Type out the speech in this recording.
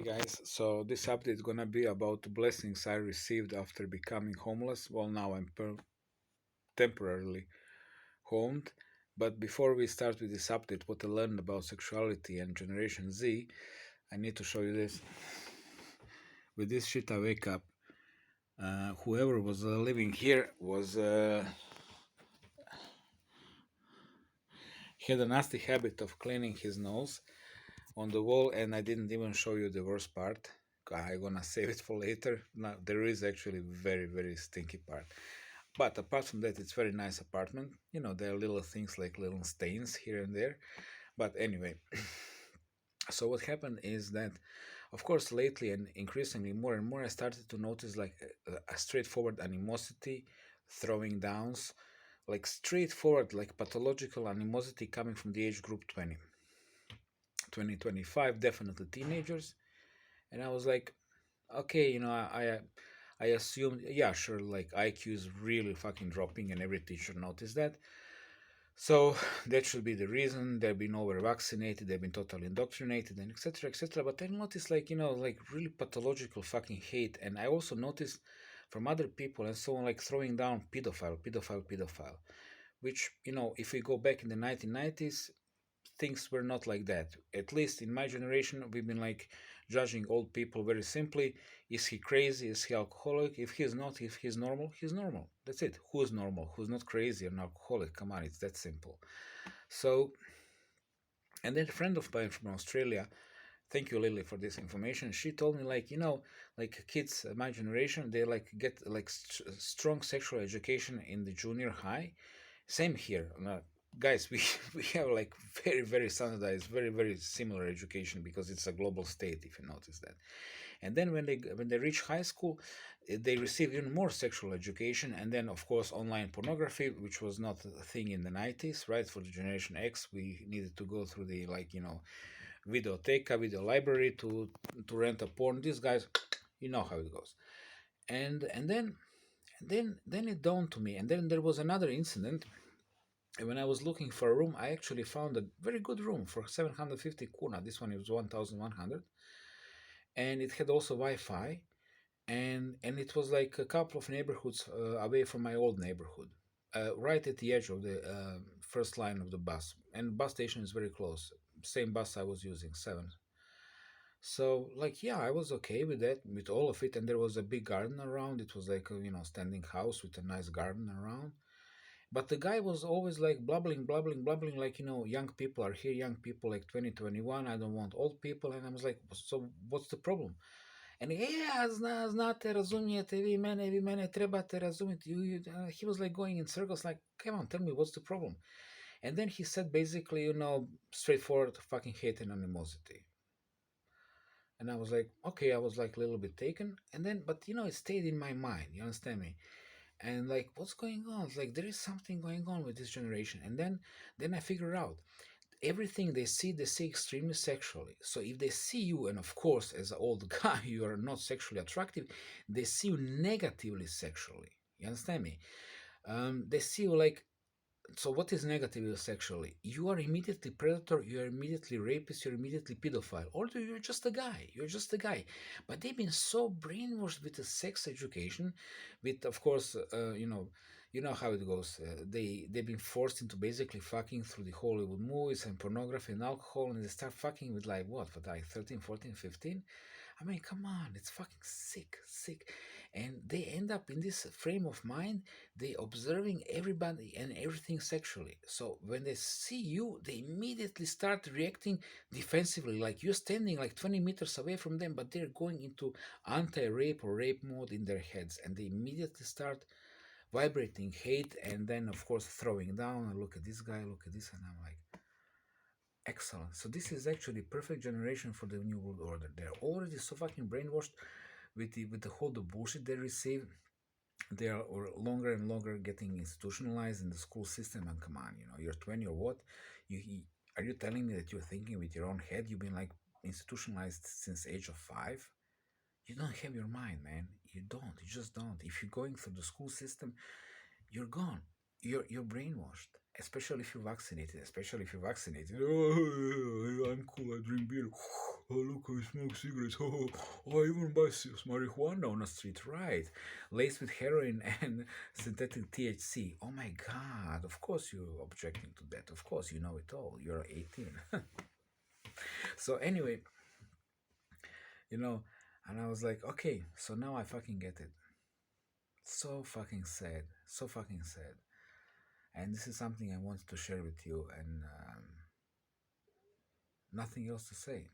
Hey guys, so this update is gonna be about blessings I received after becoming homeless. Well, now I'm temporarily homed. But before we start with this update, what I learned about sexuality and Generation Z, I need to show you this. With this shit, I wake up. Whoever was living here was he had a nasty habit of cleaning his nose on the wall, and I didn't even show you the worst part. I'm gonna save it for later. Now there is actually very stinky part. But apart from that, it's very nice apartment. You know, there are little things like little stains here and there. But anyway, so what happened is that, of course, lately and increasingly more and more, I started to notice like a straightforward animosity, throwing downs, like straightforward, like pathological animosity coming from the age group 20, 25, definitely teenagers. And I was like, okay, I assumed, yeah, sure, like IQ is really fucking dropping, and every teacher noticed that. So that should be the reason. They've been over vaccinated, they've been totally indoctrinated, and etc. etc. But I noticed, like, like really pathological fucking hate. And I also noticed from other people and so on, like throwing down pedophile, which, if we go back in the 1990s, things were not like that. At least in my generation, we've been like judging old people very simply. Is he crazy? Is he alcoholic? If he's not, if he's normal, he's normal. That's it. Who's normal? Who's not crazy and alcoholic? Come on, it's that simple. So, and then a friend of mine from Australia, thank you, Lily, for this information. She told me, like, like kids, my generation, they like get like strong sexual education in the junior high. Same here. Guys, we we have like very standardized, very similar education because it's a global state. If you notice that, and then when they reach high school, they receive even more sexual education, and then of course online pornography, which was not a thing in the 90s, right? For the Generation X, we needed to go through the like videoteca, video library to rent a porn. These guys, you know how it goes, and then it dawned to me, and then there was another incident. And when I was looking for a room, I actually found a very good room for 750 kuna. This one was 1,100, and it had also Wi-Fi, and it was like a couple of neighborhoods away from my old neighborhood, right at the edge of the first line of the bus, and bus station is very close. Same bus I was using, seven. So like yeah, I was okay with that, with all of it, and there was a big garden around. It was like a standing house with a nice garden around. But the guy was always like blubbling, like, young people are here, young people like 2021. I don't want old people. And I was like, so what's the problem? And yeah, znate, razumijete, vi mene trebate razumjeti. He was like going in circles, like, come on, tell me what's the problem. And then he said basically, straightforward fucking hate and animosity. And I was like, okay, I was like a little bit taken. And then, but it stayed in my mind. You understand me? And like, what's going on? It's like there is something going on with this generation. And then I figure out everything they see extremely sexually. So if they see you, and of course, as an old guy, you are not sexually attractive, they see you negatively sexually. You understand me? They see you like, so what is negative sexually? You are immediately predator, you are immediately rapist, you're immediately pedophile, or you're just a guy. You're just a guy. But they've been so brainwashed with the sex education, with of course, you know how it goes. They've been forced into basically fucking through the Hollywood movies and pornography and alcohol, and they start fucking with like what, for like 13, 14, 15. I mean, come on, it's fucking sick. And they end up in this frame of mind, they observing everybody and everything sexually. So when they see you, they immediately start reacting defensively, like you're standing like 20 meters away from them, but they're going into anti-rape or rape mode in their heads, and they immediately start vibrating hate, and then of course throwing down, and look at this guy, look at this, and I'm like, excellent. So this is actually perfect generation for the new world order. They're already so fucking brainwashed with the whole the bullshit they receive. They are longer and longer getting institutionalized in the school system. And come on, you're 20 or what? Are you telling me that you're thinking with your own head? You've been like institutionalized since age of 5. You don't have your mind, man. You just don't. If you're going through the school system, you're gone. You're brainwashed. especially if you're vaccinated. Especially if you're vaccinated. Oh, I'm cool. I drink beer. Oh, look, I smoke cigarettes. Oh, I even buy marijuana on the street. Right, laced with heroin and synthetic THC. Oh my God! Of course you're objecting to that. Of course you know it all. You're 18. So anyway, you know, and I was like, okay, so now I fucking get it. So fucking sad. So fucking sad. And this is something I wanted to share with you, and nothing else to say.